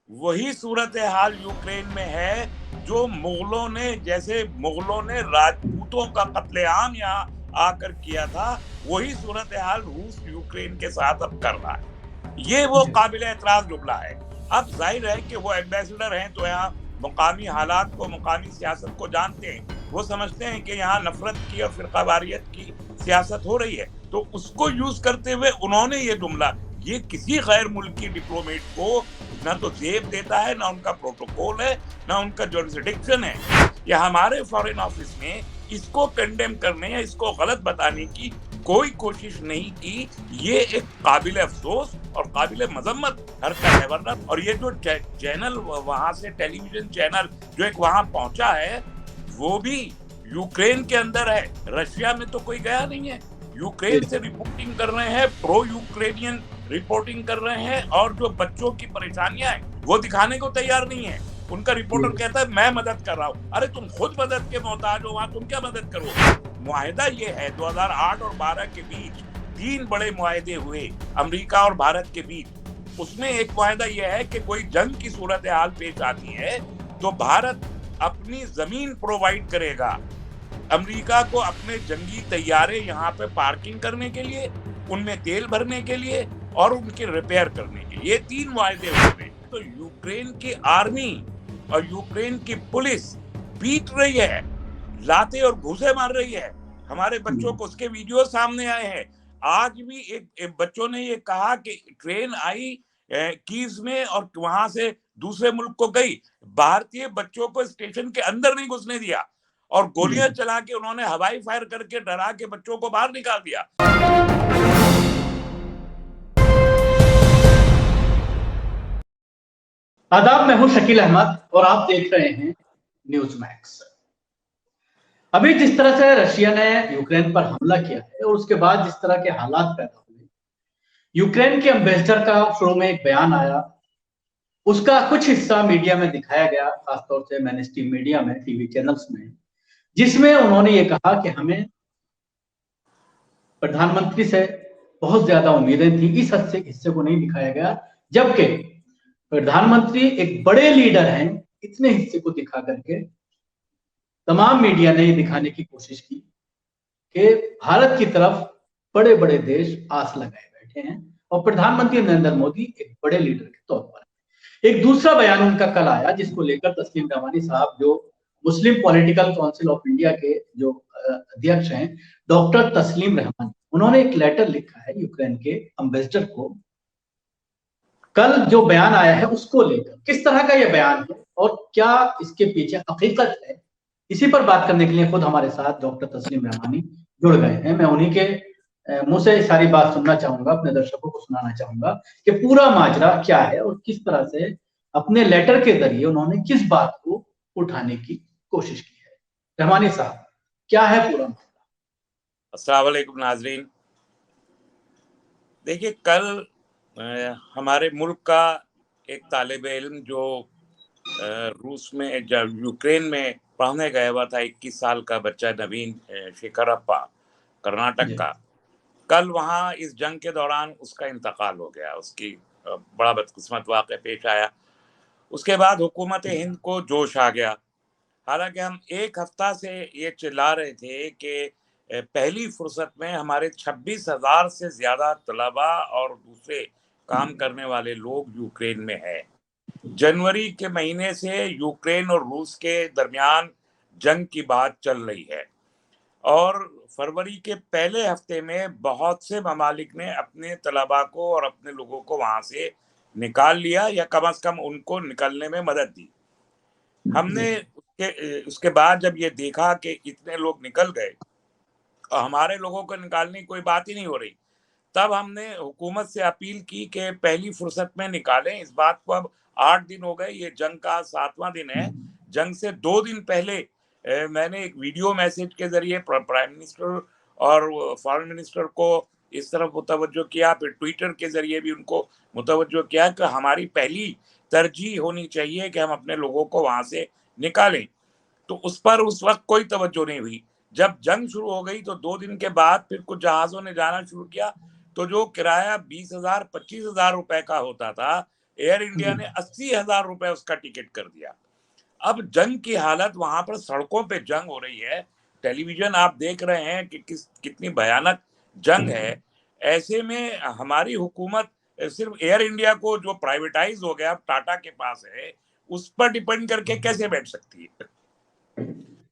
वही सूरत हाल यूक्रेन में है जो जैसे मुगलों ने राजपूतों का कत्लेआम यहाँ आकर किया था, वही सूरत हाल रूस यूक्रेन के साथ अब कर रहा है। ये वो जी। काबिल एतराज जुमला है। अब जाहिर है कि वो एम्बेसडर हैं तो यहाँ मुकामी हालात को, मुकामी सियासत को जानते हैं। वो समझते हैं कि यहाँ नफरत की और फिरकावारियत की सियासत हो रही है, तो उसको यूज करते हुए उन्होंने ये जुमला, ये किसी गैर मुल्की डिप्लोमेट को ना तो जेब देता है, ना उनका प्रोटोकॉल है, ना उनका जुरिसडिक्शन है। या हमारे फॉरेन ऑफिस ने इसको कंडेम करने या इसको गलत बताने की कोई कोशिश नहीं की। ये एक काबिल अफसोस और काबिल मजम्मत हरकत है। वरना और ये जो चैनल वहां से टेलीविजन चैनल जो एक वहां पहुंचा है, वो भी यूक्रेन के अंदर है, रशिया में तो कोई गया नहीं है। यूक्रेन से रिपोर्टिंग कर रहे हैं, प्रो यूक्रेनियन रिपोर्टिंग कर रहे हैं, और जो बच्चों की परेशानियां हैं वो दिखाने को तैयार नहीं है। उनका रिपोर्टर कहता है मैं मदद कर रहा हूं। अरे तुम खुद मदद के मोहताज हो, वहां तुम क्या मदद करोगे? मुआहिदा ये है 2008 और 12 के बीच 3 बड़े मुआहिदे हुए अमेरिका और भारत के बीच। उसमें एक मुआहिदा यह है कि कोई जंग की सूरत हाल पेश आती है तो भारत अपनी जमीन प्रोवाइड करेगा अमेरिका को, अपने जंगी तैयारे यहाँ पे पार्किंग करने के लिए, उनमें तेल भरने के लिए और उनके रिपेयर करने के लिए। ये 3 मुआहिदे हुए। तो यूक्रेन की आर्मी और यूक्रेन की पुलिस पीट रही है, लाते और घूसे मार रही है हमारे बच्चों को। उसके वीडियो सामने आए हैं। आज भी एक बच्चों ने ये कहा कि ट्रेन आई कीव में और वहां से दूसरे मुल्क को गई, भारतीय बच्चों को स्टेशन के अंदर नहीं घुसने दिया और गोलियां चला के उन्होंने हवाई फायर करके डरा के बच्चों को बाहर निकाल दिया। आदाब, मैं हूं शकील अहमद और आप देख रहे हैं न्यूज मैक्स। अभी जिस तरह से रशिया ने यूक्रेन पर हमला किया है और उसके बाद जिस तरह के हालात पैदा हुए, यूक्रेन के एम्बेसडर का शुरू में एक बयान आया, उसका कुछ हिस्सा मीडिया में दिखाया गया, खासतौर से मेन स्ट्रीम मीडिया में, टीवी चैनल्स में, जिसमें उन्होंने ये कहा कि हमें प्रधानमंत्री से बहुत ज्यादा उम्मीदें थी। इस हिस्से को नहीं दिखाया गया, जबकि प्रधानमंत्री एक बड़े लीडर हैं। इतने हिस्से को दिखा करके तमाम मीडिया ने ये दिखाने की कोशिश की कि भारत की तरफ बड़े बड़े देश आस लगाए बैठे हैं और प्रधानमंत्री नरेंद्र मोदी एक बड़े लीडर के तौर पर। एक दूसरा बयान उनका कल आया जिसको लेकर तस्लीम रहमानी साहब, जो मुस्लिम पॉलिटिकल काउंसिल ऑफ इंडिया के जो अध्यक्ष हैं, डॉक्टर तस्लीम रहमानी, उन्होंने एक लेटर लिखा है यूक्रेन के एम्बेसडर को। कल जो बयान आया है उसको लेकर किस तरह का यह बयान है और क्या इसके पीछे हकीकत है, इसी पर बात करने के लिए खुद हमारे साथ डॉक्टर तस्लीम रहमानी जुड़ गए हैं। मैं उन्हीं के मुंह से सारी बात सुनना चाहूंगा, अपने दर्शकों को सुनाना चाहूंगा कि पूरा माजरा क्या है और किस तरह से अपने लेटर के जरिए उन्होंने किस बात को उठाने की कोशिश की है। रहमानी साहब, क्या है पूरा मामला? अस्सलाम वालेकुम नाजरीन। देखिए, कल हमारे मुल्क का एक तालिब इल्म जो रूस में, जब यूक्रेन में पढ़ने गया हुआ था, 21 साल का बच्चा नवीन शेखरप्पा, कर्नाटक जी। का, कल वहाँ इस जंग के दौरान उसका इंतकाल हो गया। उसकी बड़ा बदकिस्मत वाक़या पेश आया। उसके बाद हुकूमत हिंद को जोश आ गया। हालांकि हम एक हफ्ता से ये चिल्ला रहे थे कि पहली फुर्सत में हमारे 26,000 से ज्यादा तलबा और दूसरे काम करने वाले लोग यूक्रेन में है। जनवरी के महीने से यूक्रेन और रूस के दरमियान जंग की बात चल रही है और फरवरी के पहले हफ्ते में बहुत से ममालिक ने अपने तलबा को और अपने लोगों को वहां से निकाल लिया या कम अज कम उनको निकलने में मदद दी। हमने उसके बाद जब ये देखा कि इतने लोग निकल गए और हमारे लोगों को निकालने की कोई बात ही नहीं हो रही, तब हमने हुकूमत से अपील की कि पहली फुर्सत में निकालें इस बात को। अब 8 दिन हो गए, ये जंग का 7वां दिन है। जंग से 2 दिन पहले मैंने एक वीडियो मैसेज के जरिए प्राइम मिनिस्टर और फॉरेन मिनिस्टर को इस तरफ मुतवज्जो किया, फिर ट्विटर के जरिए भी उनको मुतवज्जो किया कि हमारी पहली तरजीह होनी चाहिए कि हम अपने लोगों को वहां से निकालें। तो उस पर उस वक्त कोई तवज्जो नहीं हुई। जब जंग शुरू हो गई तो 2 दिन के बाद फिर कुछ जहाज़ों ने जाना शुरू किया, तो जो किराया 20,000 25,000 रुपए का होता था, एयर इंडिया ने 80,000 रुपए उसका टिकट कर दिया। अब जंग की हालत, वहां पर सड़कों पे जंग हो रही है, टेलीविजन आप देख रहे हैं कि कितनी भयानक जंग है। ऐसे में हमारी हुकूमत सिर्फ एयर इंडिया को, जो प्राइवेटाइज हो गया, टाटा के पास है, उस पर डिपेंड करके कैसे बैठ सकती है?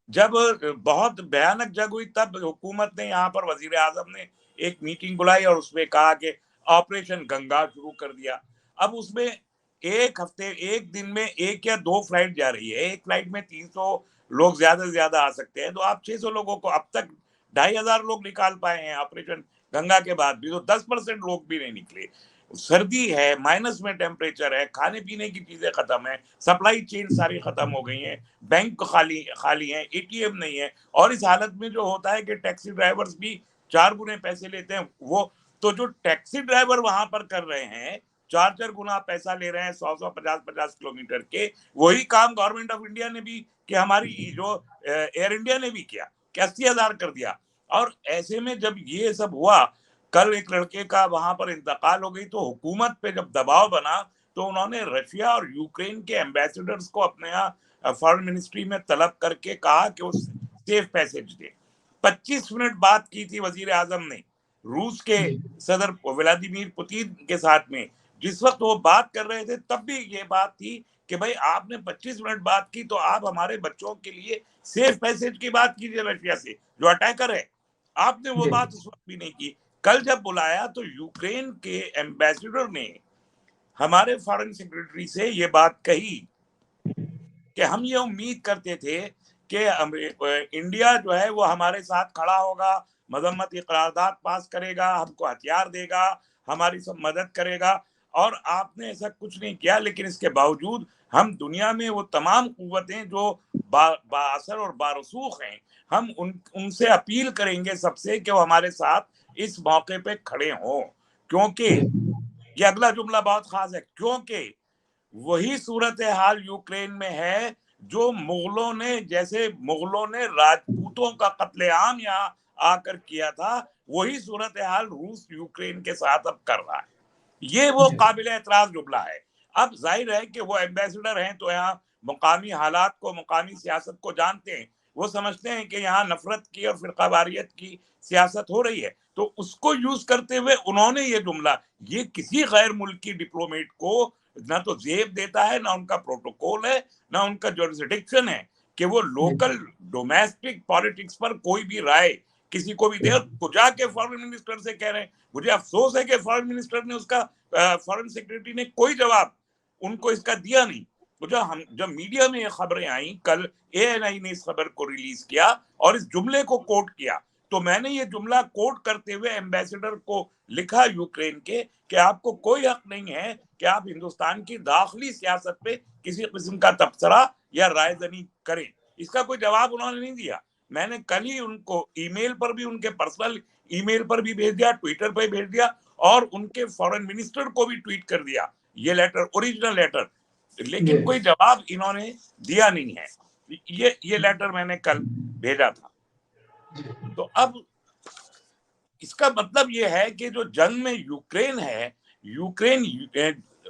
जब बहुत भयानक जंग हुई तब हुकूमत ने, यहाँ पर वजीर आजम ने एक मीटिंग बुलाई और उसमें कहा कि ऑपरेशन गंगा शुरू कर दिया। अब उसमें एक हफ्ते, एक दिन में 1 या 2 फ्लाइट जा रही है, एक फ्लाइट में 300 लोग ज्यादा से ज्यादा आ सकते हैं, तो आप 600 लोगों को, अब तक 2,500 लोग निकाल पाए हैं ऑपरेशन गंगा के बाद भी, तो 10% लोग भी नहीं निकले। सर्दी है, माइनस में टेम्परेचर है, खाने पीने की चीजें खत्म है, सप्लाई चेन सारी खत्म हो गई हैं, बैंक खाली खाली हैं, एटीएम नहीं है। और इस हालत में जो होता है कि टैक्सी ड्राइवर्स भी 4 गुने पैसे लेते हैं, वो तो जो टैक्सी ड्राइवर वहां पर कर रहे हैं 4-4 गुना पैसा ले रहे हैं 100-100, 50-50 किलोमीटर के, वही काम गवर्नमेंट ऑफ इंडिया ने भी, कि हमारी जो एयर इंडिया ने भी किया कि 80,000 कर दिया। और ऐसे में जब ये सब हुआ, कल एक लड़के का वहां पर इंतकाल हो गई, तो हुकूमत पे जब दबाव बना तो उन्होंने रशिया और यूक्रेन के एम्बेसडर्स को अपने यहाँ फॉरेन मिनिस्ट्री में तलब करके कहा कि वो सेफ पैसेज दे। 25 मिनट बात की थी वजीर आजम ने रूस के सदर व्लादिमीर पुतिन के साथ में। जिस वक्त वो बात कर रहे थे तब भी ये बात थी कि भाई आपने 25 मिनट बात की, तो आप हमारे बच्चों के लिए सेफ पैसेज की बात कीजिए रशिया से, जो अटैकर है। आपने वो बात उस वक्त भी नहीं की। कल जब बुलाया तो यूक्रेन के एम्बेसडर ने हमारे फॉरेन सेक्रेटरी से ये बात कही कि हम ये उम्मीद करते थे कि इंडिया जो है वो हमारे साथ खड़ा होगा, मजम्मती करारदाद पास करेगा, हमको हथियार देगा, हमारी सब मदद करेगा, और आपने ऐसा कुछ नहीं किया। लेकिन इसके बावजूद हम दुनिया में वो तमाम कुव्वतें जो बाअसर और बारसूख हैं, हम उनसे अपील करेंगे सबसे कि वो हमारे साथ इस मौके पे खड़े हों। क्योंकि ये अगला जुमला बहुत खास है, क्योंकि वही सूरत हाल यूक्रेन में है जो मुगलों ने राजपूतों का कत्लेआम यहाँ आकर किया था, वही सूरत हाल रूस यूक्रेन के साथ अब कर रहा है। ये वो काबिल एतराज जुमला है। अब जाहिर है कि वो एम्बेसडर हैं तो यहाँ मुकामी हालात को, मुकामी सियासत को जानते हैं। वो समझते हैं कि यहाँ नफरत की और फिरकावारियत की सियासत हो रही है, तो उसको यूज करते हुए उन्होंने ये जुमला, ये किसी गैर मुल्की डिप्लोमेट को ना तो जेब देता है, ना उनका प्रोटोकॉल है, ना उनका जुरिसडिक्शन है कि वो लोकल डोमेस्टिक पॉलिटिक्स पर कोई भी राय किसी को भी दे। और जाके फॉरेन मिनिस्टर से कह रहे हैं, मुझे अफसोस है कि फॉरेन मिनिस्टर ने, उसका फॉरेन सेक्रेटरी ने कोई जवाब उनको इसका दिया नहीं। तो जब मीडिया में ये खबरें आई, कल एएनआई ने इस खबर को रिलीज किया और इस जुमले को कोट किया, तो मैंने ये जुमला कोट करते हुए एम्बेसडर को लिखा यूक्रेन के कि आपको कोई हक नहीं है कि आप हिंदुस्तान की दाखिली सियासत पे किसी किस्म का तबसरा या रायजनी करें। इसका कोई जवाब उन्होंने नहीं दिया। मैंने कल ही उनको ईमेल पर भी, उनके पर्सनल ईमेल पर भी भेज दिया, ट्विटर पर भेज दिया, और उनके फॉरेन मिनिस्टर को भी ट्वीट कर दिया ये लेटर, ओरिजिनल लेटर, लेकिन कोई जवाब इन्होंने दिया नहीं है। ये लेटर मैंने कल भेजा था। तो अब इसका मतलब ये है कि जो जंग में यूक्रेन है, यूक्रेन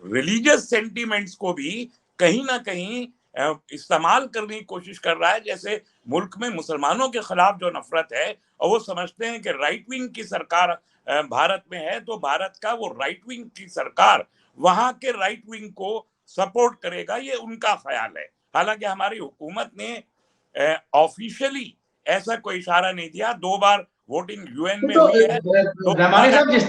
रिलीजियस सेंटिमेंट्स को भी कहीं ना कहीं इस्तेमाल करने की कोशिश कर रहा है। जैसे मुल्क में मुसलमानों के खिलाफ जो नफरत है, और वो समझते हैं कि राइट विंग की सरकार भारत में है, तो भारत का वो राइट विंग की सरकार वहां के राइट विंग को सपोर्ट करेगा, ये उनका ख्याल है। हालांकि हमारी हुकूमत ने ऑफिशियली ऐसा कोई इशारा नहीं दिया। 2 बार वोटिंग यूएन में तो हुई है, तो रहमानी साहब, जिस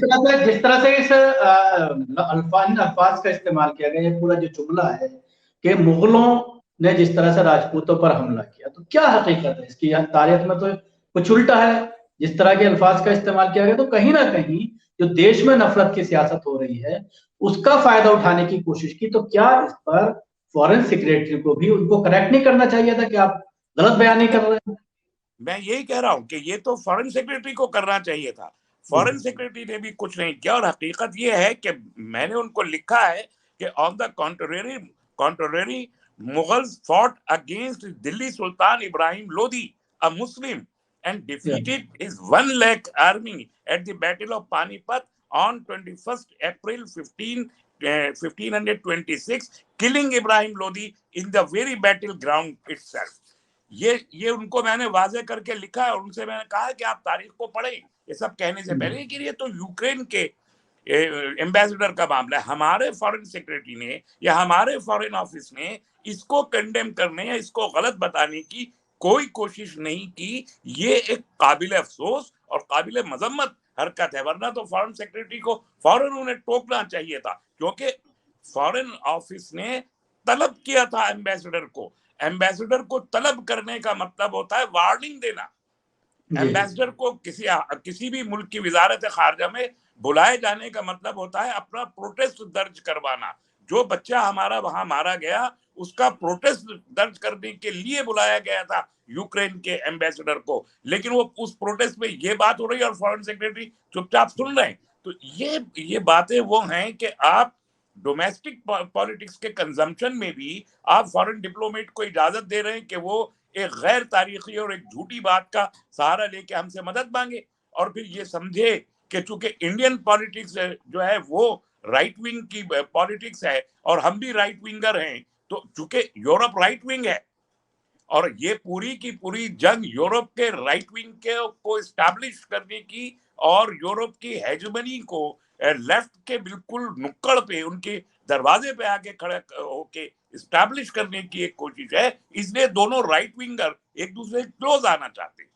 तरह से इस अल्फाज का इस्तेमाल किया गया, ये पूरा जो जुमला है कि मुगलों ने जिस तरह से राजपूतों पर हमला किया, तो क्या हकीकत है इसकी? तारीख में तो कुछ उल्टा है। जिस तरह के अल्फाज का इस्तेमाल किया गया, तो कहीं ना कहीं जो देश में नफरत की सियासत हो रही है उसका फायदा उठाने की कोशिश की। तो क्या इस पर फॉरेन सेक्रेटरी को भी उनको करेक्ट नहीं करना चाहिए था कि आप गलत बयानी कर रहे हैं? मैं यही कह रहा हूं कि ये तो फॉरेन सेक्रेटरी को करना चाहिए था। फॉरेन सेक्रेटरी ने भी कुछ नहीं किया। और हकीकत ये है कि मैंने उनको लिखा है कि on the contrary Mughals fought against Delhi Sultan Ibrahim Lodi, a Muslim, and defeated his 1 lakh army at the Battle of Panipat on 21st April 1526 killing Ibrahim Lodi in the very battleground itself. ये उनको मैंने वाजे करके लिखा और उनसे मैंने कहा कि आप तारीख को पढ़ें ये सब कहने से पहले। लेकिन ये तो यूक्रेन के एम्बेसडर का मामला है। हमारे फॉरेन सेक्रेटरी ने या हमारे फॉरेन ऑफिस ने इसको कंडेम करने या इसको गलत बताने की कोई कोशिश नहीं की। ये एक काबिल अफसोस और काबिल मजम्मत हरकत है, वरना तो फॉरेन सेक्रेटरी को फौरन उन्हें टोकना चाहिए था, क्योंकि फॉरेन ऑफिस ने तलब किया था एम्बेसडर को। एम्बेसडर को तलब करने का मतलब होता है वार्निंग देना। एम्बेसडर को किसी भी मुल्क की वजारत खारजा में बुलाए जाने का मतलब होता है अपना प्रोटेस्ट दर्ज करवाना। जो बच्चा हमारा वहां मारा गया उसका प्रोटेस्ट दर्ज करने के लिए बुलाया गया था यूक्रेन के एम्बेसडर को, लेकिन वो उस प्रोटेस्ट में ये बात हो रही है और फॉरेन सेक्रेटरी चुपचाप सुन रहे हैं। तो ये बातें वो हैं कि आप डोमेस्टिक पॉलिटिक्स के कंजम्पशन में भी आप फॉरेन डिप्लोमेट को इजाजत दे रहे हैं कि वो एक गैर तारीखी और एक झूठी बात का सहारा लेके हमसे मदद मांगे और फिर ये समझे कि चूंकि इंडियन पॉलिटिक्स जो है वो राइट विंग की पॉलिटिक्स है और हम भी राइट विंगर हैं, तो चूंकि यूरोप राइट विंग है और ये पूरी की पूरी जंग यूरोप के राइट विंग के को एस्टैब्लिश करने की और यूरोप की हेजेमनी को लेफ्ट के बिल्कुल नुक्कड़ पे उनके दरवाजे पे आके खड़े होके एस्टैब्लिश करने की एक कोशिश है। इसलिए दोनों राइट विंगर एक दूसरे से क्लोज आना चाहते हैं।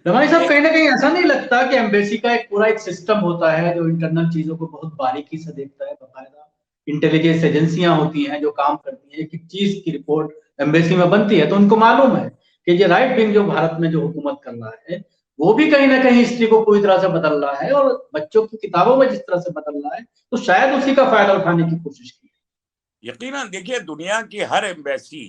रमाई साहब, कहीं ना कहीं ऐसा नहीं लगता कि एम्बेसी का एक पूरा एक सिस्टम होता है जो इंटरनल चीजों को बहुत बारीकी से देखता है? बकायदा इंटेलिजेंस एजेंसियां होती हैं जो काम करती हैं, एक चीज की रिपोर्ट एम्बेसी में बनती है तो उनको मालूम है कि ये राइट विंग जो भारत में जो हुकूमत कर रहा है वो भी कहीं ना कहीं हिस्ट्री को पूरी तरह से बदल रहा है और बच्चों की किताबों में जिस तरह से बदल रहा है तो शायद उसी का फायदा उठाने की कोशिश की। यकीनन देखिए, दुनिया की हर एम्बेसी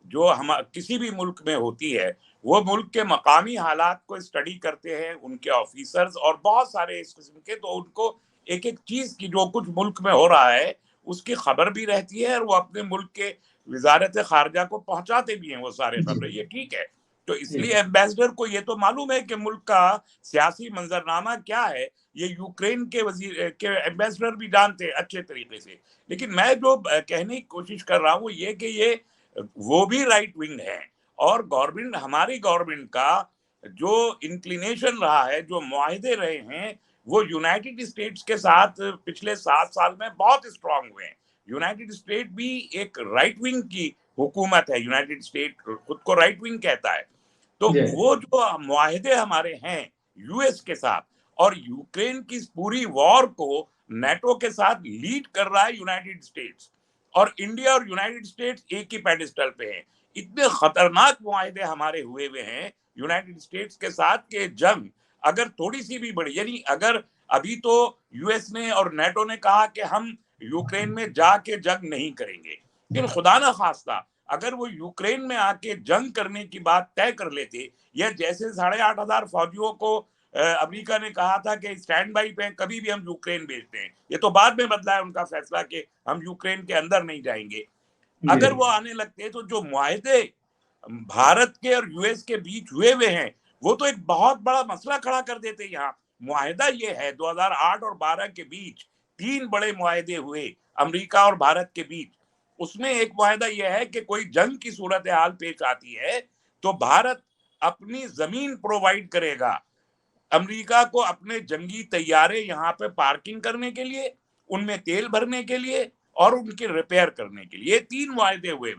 जो हम किसी भी मुल्क में होती है वो मुल्क के मकामी हालात को स्टडी करते हैं उनके ऑफिसर्स और बहुत सारे इस किस्म के, तो उनको एक एक चीज की जो कुछ मुल्क में हो रहा है उसकी खबर भी रहती है और वो अपने मुल्क के वजारत खारजा को पहुंचाते भी हैं वो सारे खबरें। ये ठीक है। तो इसलिए एम्बेसडर को ये तो मालूम है कि मुल्क का सियासी मंजरनामा क्या है। ये यूक्रेन के वजीर के एम्बेसडर भी जानते हैं अच्छे तरीके से। लेकिन मैं जो कहने की कोशिश कर रहा हूँ ये कि ये वो भी राइट विंग है और गवर्नमेंट, हमारी गवर्नमेंट का जो इंक्लिनेशन रहा है, जो मुआहदे रहे हैं वो यूनाइटेड स्टेट्स के साथ पिछले 7 साल में बहुत स्ट्रांग हुए हैं। यूनाइटेड स्टेट भी एक राइट विंग की हुकूमत है, यूनाइटेड स्टेट खुद को राइट विंग कहता है। तो वो जो मुआहदे हमारे हैं यूएस के साथ और यूक्रेन की पूरी वॉर को नेटो के साथ लीड कर रहा है यूनाइटेड स्टेट्स, और इंडिया और यूनाइटेड स्टेट्स एक ही पेडिस्टल पे हैं। इतने खतरनाक मुआहदे हमारे हुए हैं यूनाइटेड स्टेट्स के साथ के जंग अगर थोड़ी सी भी बढ़ी, यानी अगर अभी तो यूएस ने और नेटो ने कहा कि हम यूक्रेन में जाके जंग नहीं करेंगे, लेकिन खुदा ना खास्ता अगर वो यूक्रेन में आके जंग करने की बात तय कर लेते, या जैसे 8,500 फौजियों को अमेरिका ने कहा था कि स्टैंड बाई पे कभी भी हम यूक्रेन भेजते हैं, ये तो बाद में बदला है उनका फैसला कि हम यूक्रेन के अंदर नहीं जाएंगे। अगर वो आने लगते तो जो मुआहदे भारत के और यूएस के बीच हुए हैं वो तो एक बहुत बड़ा मसला खड़ा कर देते। यहाँ मुआहदा ये है 2008 और 12 के बीच 3 बड़े मुआहदे हुए अमेरिका और भारत के बीच। उसमें एक मुआहदा यह है कि कोई जंग की सूरत हाल पेश आती है तो भारत अपनी जमीन प्रोवाइड करेगा अमेरिका को अपने जंगी तैयारे यहाँ पे पार्किंग करने के लिए, उनमें तेल भरने के लिए और उनके रिपेयर करने के लिए। ये 3 मुआहदे हुए।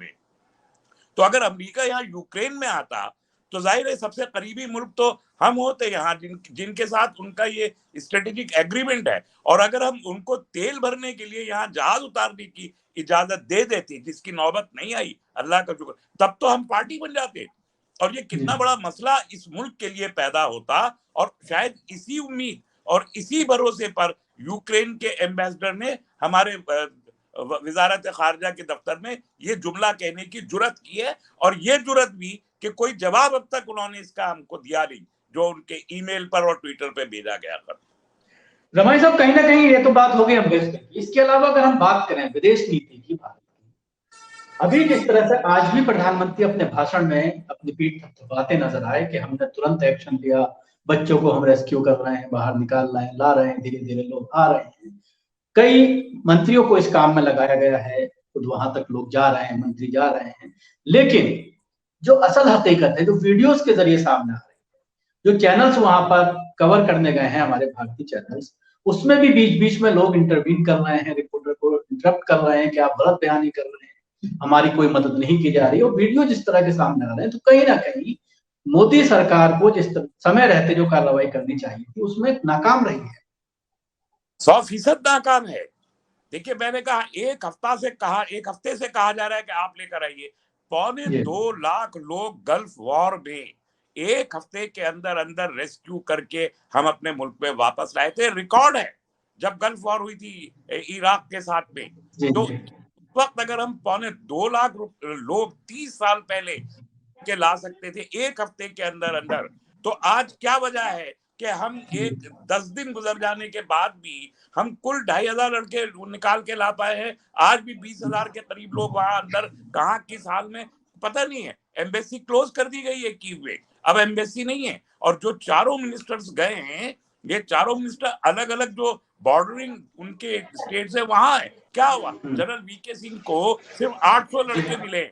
तो अगर अमेरिका यहाँ यूक्रेन में आता तो जाहिर है सबसे करीबी मुल्क तो हम होते यहाँ जिनके साथ उनका ये स्ट्रेटेजिक एग्रीमेंट है, और अगर हम उनको तेल भरने के लिए यहाँ जहाज उतारने की इजाजत दे देती, जिसकी नौबत नहीं आई अल्लाह का शुक्र, तब तो हम पार्टी बन जाते और ये कितना बड़ा मसला इस मुल्क के लिए पैदा होता। और शायद इसी उम्मीद और इसी भरोसे पर यूक्रेन के एम्बेसडर ने हमारे वजारत खारजा के दफ्तर में ये जुमला कहने की जुर्रत की है, और ये जुर्रत भी कि कोई जवाब अब तक उन्होंने इसका हमको दिया नहीं जो उनके ईमेल पर और ट्विटर पे भेजा गया था। रमाई साहब, कहीं ना कहीं ये तो बात हो गई एम्बेसडर की। इसके अलावा अगर हम बात करें विदेश नीति की, भारत की, अभी जिस तरह से आज भी प्रधानमंत्री अपने भाषण में अपनी पीठ थपथपाते नजर आए कि हमने तुरंत एक्शन लिया, बच्चों को हम रेस्क्यू कर रहे हैं, बाहर निकाल रहे हैं, ला रहे हैं, धीरे धीरे लोग आ रहे हैं, कई मंत्रियों को इस काम में लगाया गया है, खुद वहां तक लोग जा रहे हैं, मंत्री जा रहे हैं, लेकिन जो असल हकीकत है, जो वीडियोस के जरिए सामने आ रही है, जो चैनल्स वहां पर कवर करने गए हैं, हमारे भारतीय चैनल्स, उसमें भी बीच बीच में लोग इंटरवीन कर रहे हैं, रिपोर्टर को इंटरप्ट कर रहे हैं कि आप गलत बयानी कर रहे हैं, हमारी कोई मदद नहीं की जा रही है। और वीडियो जिस तरह के सामने आ रहे हैं, तो कहीं ना कहीं मोदी सरकार को जिस समय रहते जो कार्रवाई करनी चाहिए थी, उसमें नाकाम रही है। 100% नाकाम है। देखिए, मैंने कहा एक हफ्ते से कहा जा रहा है कि आप लेकर आइए। 2.25 लाख लोग गल्फ वॉर में एक हफ्ते के अंदर अंदर रेस्क्यू करके हम अपने मुल्क में वापस लाए थे। रिकॉर्ड है जब गल्फ वॉर हुई थी इराक के साथ में, तो उस वक्त अगर हम 2.25 लाख लोग 30 साल पहले के ला सकते थे एक हफ्ते के अंदर अंदर, तो आज क्या वजह है कि हम 10 दिन गुजर जाने के बाद भी हम कुल 2,500 लड़के निकाल के ला पाए हैं। आज भी 20,000 के करीब लोग वहां अंदर कहां किस हाल में पता नहीं है। एम्बेसी क्लोज कर दी गई है कीव में, अब एम्बेसी नहीं है। और जो चारों मिनिस्टर्स गए हैं, ये चारों मिनिस्टर अलग अलग जो बॉर्डरिंग उनके स्टेट से वहां है। क्या हुआ, जनरल वीके सिंह को सिर्फ 800 लड़के मिले,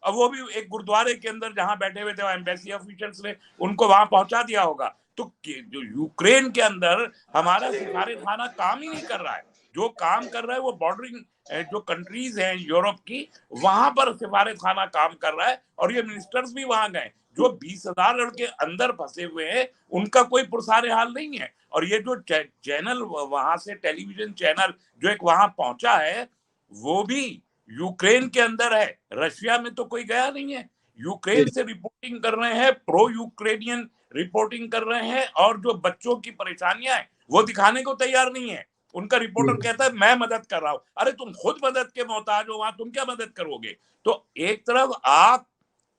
अब वो भी एक गुरुद्वारे के अंदर जहां बैठे हुए थे, एम्बेसी ऑफिशियल्स ने उनको वहां पहुंचा दिया होगा। तो जो यूक्रेन के अंदर हमारा सिफारतखाना काम ही नहीं कर रहा है। जो काम कर रहा है वो बॉर्डरिंग जो कंट्रीज हैं यूरोप की, वहां पर सिफारतखाना काम कर रहा है। और ये मिनिस्टर्स भी वहां गए। जो 20,000 लड़के अंदर फंसे हुए हैं, उनका कोई पुरसारे हाल नहीं है। और ये जो चैनल वहां से टेलीविजन चैनल जो एक वहां पहुंचा है, वो भी यूक्रेन के अंदर है, रशिया में तो कोई गया नहीं है। यूक्रेन से रिपोर्टिंग कर रहे हैं, प्रो यूक्रेनियन रिपोर्टिंग कर रहे हैं, और जो बच्चों की परेशानियां हैं वो दिखाने को तैयार नहीं है। उनका रिपोर्टर कहता है मैं मदद कर रहा हूं। अरे तुम खुद मदद के मोहताज हो, वहां तुम क्या मदद करोगे? तो एक तरफ आप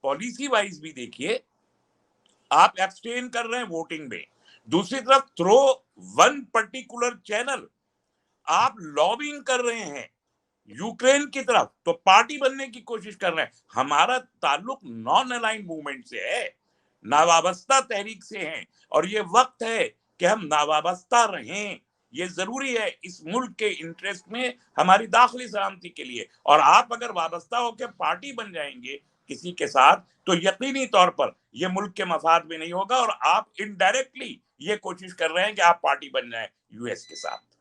पॉलिसी वाइज भी देखिए, आप एब्सटेन कर रहे हैं वोटिंग में, दूसरी तरफ थ्रो वन पर्टिकुलर चैनल आप लॉबिंग कर रहे हैं यूक्रेन की तरफ, तो पार्टी बनने की कोशिश कर रहे हैं। हमारा ताल्लुक नॉन अलाइन मूवमेंट से है, नावाबस्ता तहरीक से है, और ये वक्त है कि हम नावाबस्ता रहें। ये जरूरी है इस मुल्क के इंटरेस्ट में, हमारी दाखिली सलामती के लिए। और आप अगर वाबस्ता होकर पार्टी बन जाएंगे किसी के साथ, तो यकीनी तौर पर यह मुल्क के मफाद में नहीं होगा, और आप इनडायरेक्टली ये कोशिश कर रहे हैं कि आप पार्टी बन जाए यूएस के साथ।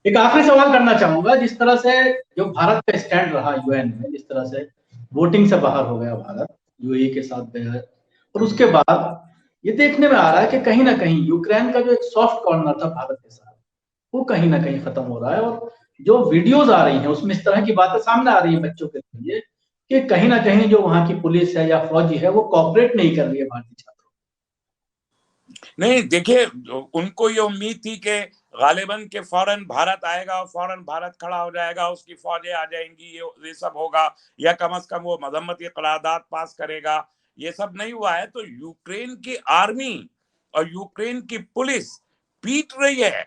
एक आखिरी सवाल करना चाहूंगा, जिस तरह से जो भारत का स्टैंड रहा यूएन में, जिस तरह से वोटिंग से बाहर हो गया भारत यूएई के साथ गया, और उसके बाद ये देखने में आ रहा है कि कहीं ना कहीं यूक्रेन का जो एक सॉफ्ट कॉर्नर था भारत के साथ, वो कहीं ना कहीं खत्म हो रहा है। और जो वीडियोस आ रही हैं उसमें इस तरह की बातें सामने आ रही है बच्चों के लिए कि कहीं ना कहीं जो वहां की पुलिस है या फौजी है वो कॉपरेट नहीं कर रही है भारतीय छात्रों। नहीं, देखिए, उनको ये उम्मीद थी कि गालिबन के फौरन भारत आएगा और फौरन भारत खड़ा हो जाएगा, उसकी फौजें आ जाएंगी, ये सब होगा, या कम से कम वो मजम्मती करारदाद पास करेगा। ये सब नहीं हुआ है। तो यूक्रेन की आर्मी और यूक्रेन की पुलिस पीट रही है,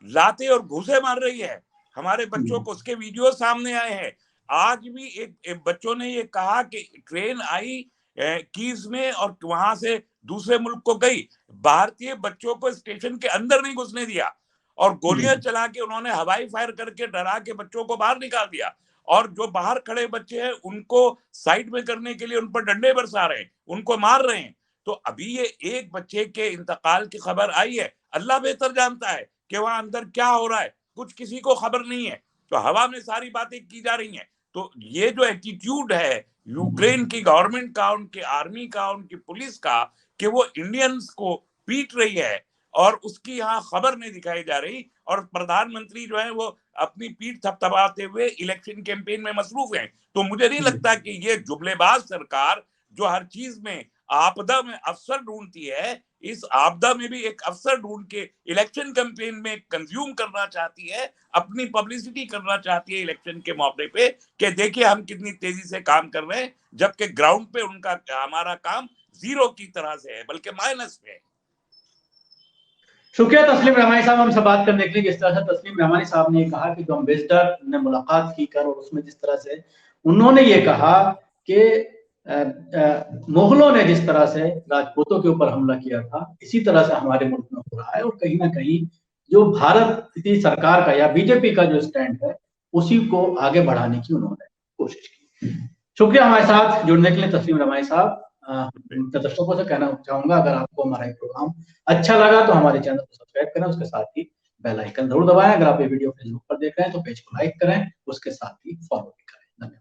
लाते और घूसे मार रही है हमारे बच्चों को। उसके वीडियो सामने आए हैं। आज भी एक बच्चों ने ये कहा कि ट्रेन आई कीव में और वहां से दूसरे मुल्क को गई, भारतीय बच्चों को स्टेशन के अंदर नहीं घुसने दिया, और गोलियां चला के उन्होंने हवाई फायर करके डरा के बच्चों को बाहर निकाल दिया। और जो बाहर खड़े बच्चे हैं उनको साइड में करने के लिए उन पर डंडे बरसा रहे हैं, उनको मार रहे हैं। तो अभी ये एक बच्चे के इंतकाल की खबर आई है, अल्लाह बेहतर जानता है कि वहां अंदर क्या हो रहा है, कुछ किसी को खबर नहीं है। तो हवा में सारी बातें की जा रही हैं। तो ये जो एटीट्यूड है यूक्रेन की गवर्नमेंट का, उनकी आर्मी का, उनकी पुलिस का, कि वो इंडियंस को पीट रही है और उसकी यहाँ खबर नहीं दिखाई जा रही, और प्रधानमंत्री जो है वो अपनी पीठ थपथपाते हुए इलेक्शन कैंपेन में मसरूफ हैं। तो मुझे नहीं लगता कि ये जुमलेबाज सरकार जो हर चीज में आपदा में अफसर ढूंढती है, इस आपदा में भी एक अफसर ढूंढ के इलेक्शन कैंपेन में कंज्यूम करना चाहती है, अपनी पब्लिसिटी करना चाहती है इलेक्शन के मौके पे, कि देखिए हम कितनी तेजी से काम कर रहे हैं, जबकि ग्राउंड पे उनका हमारा काम जीरो की तरह से है, बल्कि माइनस में है। शुक्रिया तस्लीम रहमानी साहब हमसे बात करने के लिए। जिस तरह से तस्लीम रहमानी साहब ने कहा कि जो अम्बेसडर ने मुलाकात की कर, और उसमें जिस तरह से उन्होंने ये कहा कि मुगलों ने जिस तरह से राजपूतों के ऊपर हमला किया था, इसी तरह से हमारे मुल्क में हो रहा है। और कहीं ना कहीं जो भारत की सरकार का या बीजेपी का जो स्टैंड है उसी को आगे बढ़ाने की उन्होंने कोशिश की। शुक्रिया हमारे साथ जुड़ने के लिए तस्लीम रमाई साहब। दर्शकों से कहना चाहूंगा, अगर आपको हमारा ये प्रोग्राम अच्छा लगा तो हमारे चैनल को सब्सक्राइब करें, उसके साथ ही बेल आइकन जरूर दबाएं। अगर आप ये वीडियो फेसबुक पर देख रहे हैं तो पेज को लाइक करें, उसके साथ ही फॉलो भी करें। धन्यवाद।